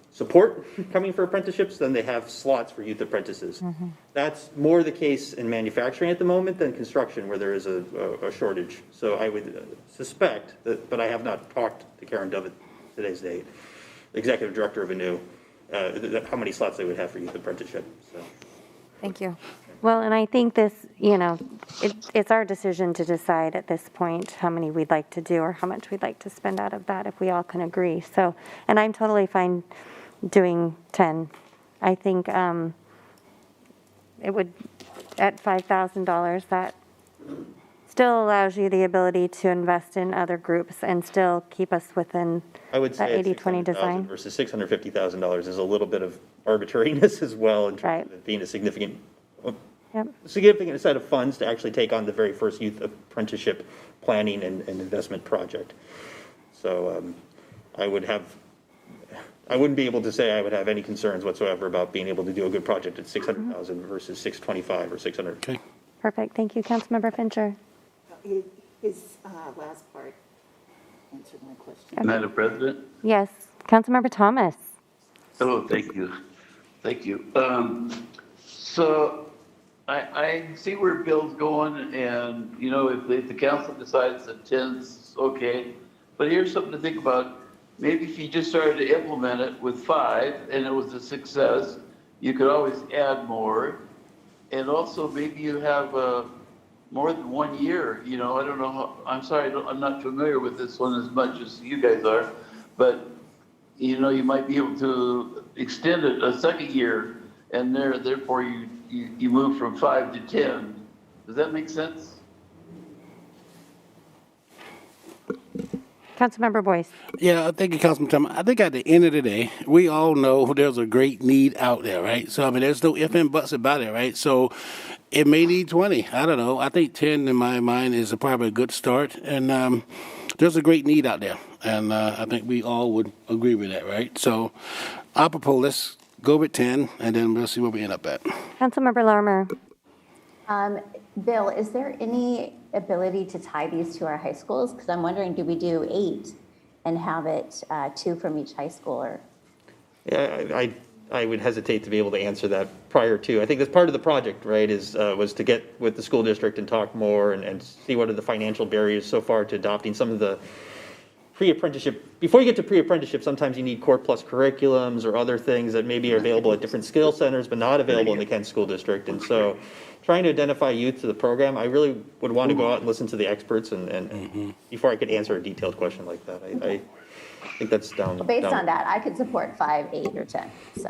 support coming for apprenticeships than they have slots for youth apprentices. Mm-hmm. That's more the case in manufacturing at the moment than construction, where there is a shortage. So I would suspect that, but I have not talked to Karen Dove at today's date, Executive Director of ANEW, how many slots they would have for youth apprenticeship. So. Thank you. Well, and I think this, it's our decision to decide at this point how many we'd like to do or how much we'd like to spend out of that if we all can agree. So, and I'm totally fine doing 10. I think it would, at $5,000, that still allows you the ability to invest in other groups and still keep us within I would say 80-20 design. Versus $650,000 is a little bit of arbitrariness as well in terms of it being a significant set of funds to actually take on the very first youth apprenticeship planning and investment project. So I wouldn't be able to say I would have any concerns whatsoever about being able to do a good project at 600,000 versus 625 or 600. Okay. Perfect. Thank you. Councilmember Fincher. His last part answered my question. Madam President? Yes. Councilmember Thomas. Oh, thank you. Thank you. So I see where Bill's going, and, if the council decides that 10's okay, but here's something to think about. Maybe if you just started to implement it with 5 and it was a success, you could always add more. And also maybe you have more than 1 year, I don't know how, I'm sorry, I'm not familiar with this one as much as you guys are, but you might be able to extend it a second year, and therefore you move from 5 to 10. Does that make sense? Councilmember Boyce. Yeah, thank you, Councilman Thomas. I think at the end of the day, we all know there's a great need out there, right? So, I mean, there's no ifs and buts about it, right? So it may need 20. I don't know. I think 10 in my mind is probably a good start. And there's a great need out there. And I think we all would agree with that, right? So I propose let's go with 10, and then we'll see where we end up at. Councilmember Larmer. Bill, is there any ability to tie these to our high schools? Because I'm wondering, do we do 8 and have it 2 from each high school? Or? Yeah, I would hesitate to be able to answer that prior to. I think that's part of the project, right, was to get with the school district and talk more and see what are the financial barriers so far to adopting some of the pre-apprenticeship. Before you get to pre-apprenticeship, sometimes you need core plus curriculums or other things that maybe are available at different skill centers but not available in the Kent School District. And so trying to identify youth to the program, I really would want to go out and listen to the experts and before I could answer a detailed question like that. I think that's down. Well, based on that, I could support 5, 8, or 10. So,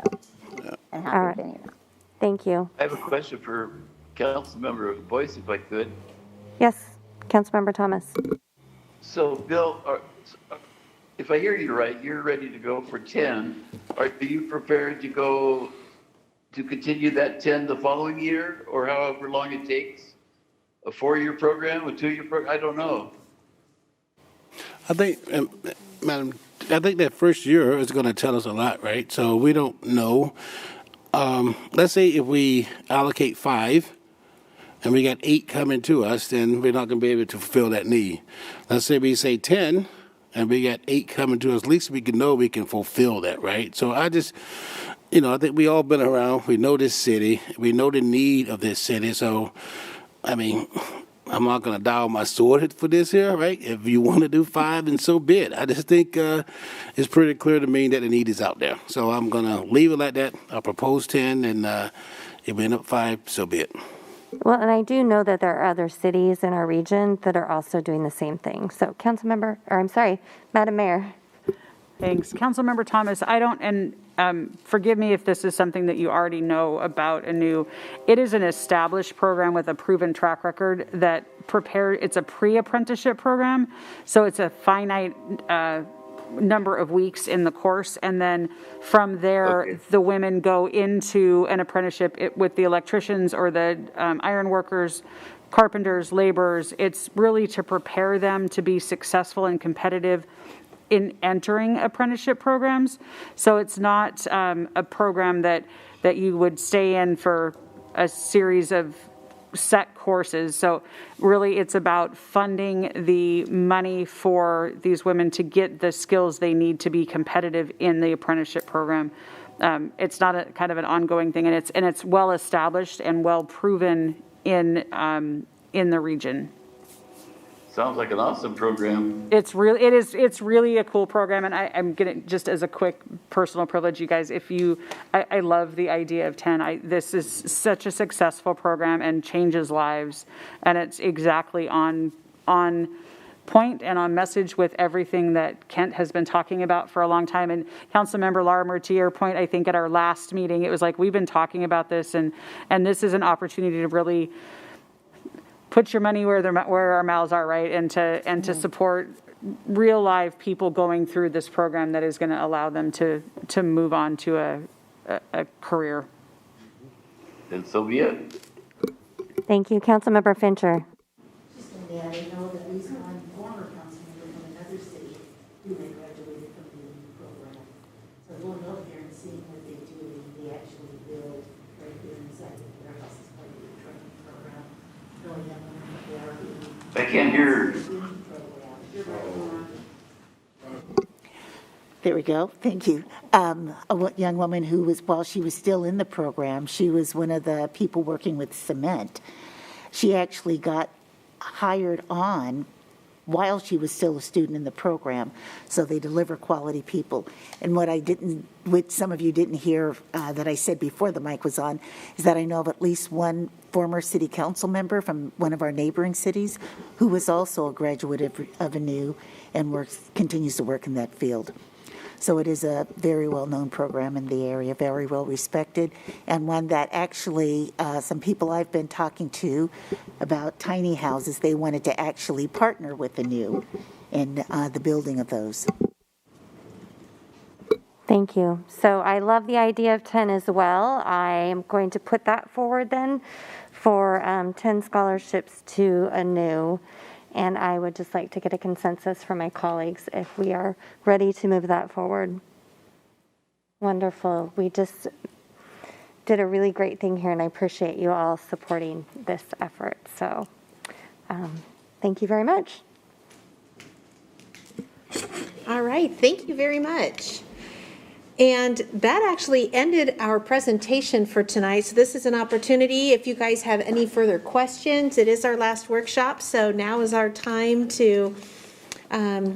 and happy with any of that. Thank you. I have a question for Councilmember Boyce, if I could. Yes, Councilmember Thomas. So, Bill, if I hear you right, you're ready to go for 10. Are you prepared to go to continue that 10 the following year, or however long it takes? A 4-year program, a 2-year program? I don't know. I think, Madam, I think that first year is going to tell us a lot, right? So we don't know. Let's say if we allocate 5 and we got 8 coming to us, then we're not going to be able to fulfill that need. Let's say we say 10 and we got 8 coming to us, at least we can know we can fulfill that, right? So I just, I think we all been around. We know this city. We know the need of this city. So, I mean, I'm not going to dial my sword for this here, right? If you want to do 5, then so be it. I just think it's pretty clear to me that the need is out there. So I'm going to leave it like that. I'll propose 10, and if we end up 5, so be it. Well, and I do know that there are other cities in our region that are also doing the same thing. So Madam Mayor. Thanks. Councilmember Thomas, forgive me if this is something that you already know about anew. It is an established program with a proven track record that it's a pre-apprenticeship program. So it's a finite number of weeks in the course. And then from there, the women go into an apprenticeship with the electricians or the iron workers, carpenters, laborers. It's really to prepare them to be successful and competitive in entering apprenticeship programs. So it's not a program that you would stay in for a series of set courses. So really it's about funding the money for these women to get the skills they need to be competitive in the apprenticeship program. It's not a kind of an ongoing thing, and it's well established and well proven in the region. Sounds like an awesome program. It's really a cool program, and I'm gonna, just as a quick personal privilege, you guys, I love the idea of 10. This is such a successful program and changes lives, and it's exactly on point and on message with everything that Kent has been talking about for a long time. And Councilmember Larmer, to your point, I think at our last meeting, it was like we've been talking about this, and this is an opportunity to really put your money where our mouths are, right? And to support real live people going through this program that is going to allow them to move on to a career. And so be it. Thank you. Councilmember Fincher. Just going to add, I know that at least one former council member from another city who had graduated from the program. So going over there and seeing what they do, they actually build right here inside the warehouse as part of the training program. I can't hear. There we go. Thank you. A young woman who was, while she was still in the program, she was one of the people working with cement. She actually got hired on while she was still a student in the program. So they deliver quality people. And what some of you didn't hear that I said before the mic was on, is that I know of at least one former city council member from one of our neighboring cities who was also a graduate of ANU and continues to work in that field. So it is a very well-known program in the area, very well respected, and one that actually some people I've been talking to about tiny houses, they wanted to actually partner with ANU in the building of those. Thank you. So I love the idea of 10 as well. I am going to put that forward then for 10 scholarships to ANU. And I would just like to get a consensus from my colleagues if we are ready to move that forward. Wonderful. We just did a really great thing here, and I appreciate you all supporting this effort. So thank you very much. All right, thank you very much. And that actually ended our presentation for tonight. So this is an opportunity, if you guys have any further questions, it is our last workshop, so now is our time to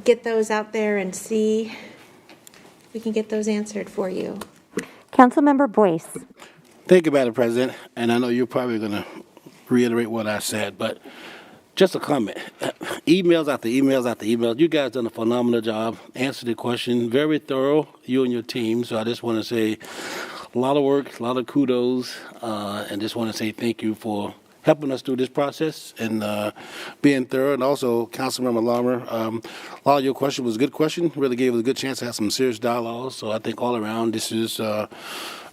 get those out there and see if we can get those answered for you. Councilmember Boyce. Thank you, Madam President, and I know you're probably going to reiterate what I said, but just a comment. Emails after emails after emails. You guys done a phenomenal job. Answered the question. Very thorough, you and your team. So I just want to say a lot of work, a lot of kudos, and just want to say thank you for helping us through this process and being thorough. And also, Councilmember Larmer, a lot of your question was a good question. Really gave us a good chance to have some serious dialogue. So I think all around, this is a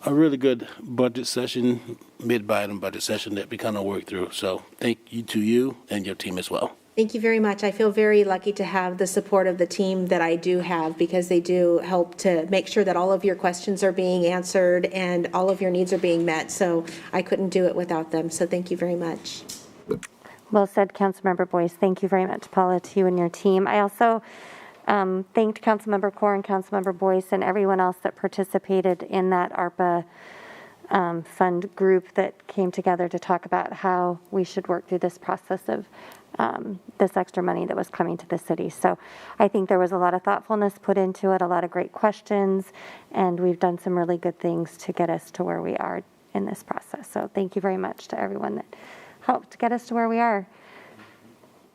really good budget session, mid-Biennium budget session that we kind of worked through. So thank you to you and your team as well. Thank you very much. I feel very lucky to have the support of the team that I do have, because they do help to make sure that all of your questions are being answered and all of your needs are being met. So I couldn't do it without them. So thank you very much. Well said, Councilmember Boyce. Thank you very much, Paula, to you and your team. I also thanked Councilmember Corr and Councilmember Boyce and everyone else that participated in that ARPA fund group that came together to talk about how we should work through this process of this extra money that was coming to the city. So I think there was a lot of thoughtfulness put into it, a lot of great questions, and we've done some really good things to get us to where we are in this process. So thank you very much to everyone that helped get us to where we are.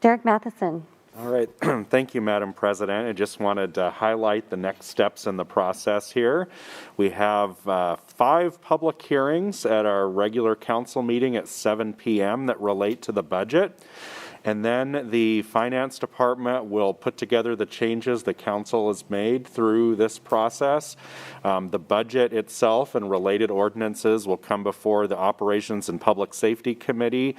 Derek Matheson. All right. Thank you, Madam President. I just wanted to highlight the next steps in the process here. We have 5 public hearings at our regular council meeting at 7 p.m. that relate to the budget. And then the Finance Department will put together the changes the council has made through this process. The budget itself and related ordinances will come before the Operations and Public Safety Committee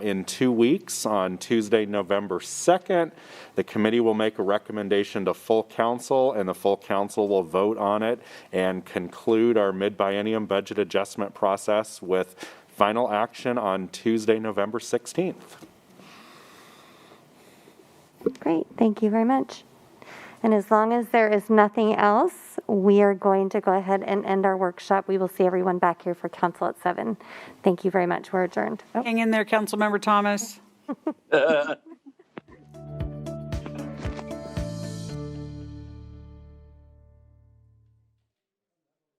in 2 weeks on Tuesday, November 2nd. The committee will make a recommendation to full council, and the full council will vote on it and conclude our mid-biennium budget adjustment process with final action on Tuesday, November 16th. Great, thank you very much. And as long as there is nothing else, we are going to go ahead and end our workshop. We will see everyone back here for council at 7. Thank you very much. We're adjourned. Hang in there, Councilmember Thomas.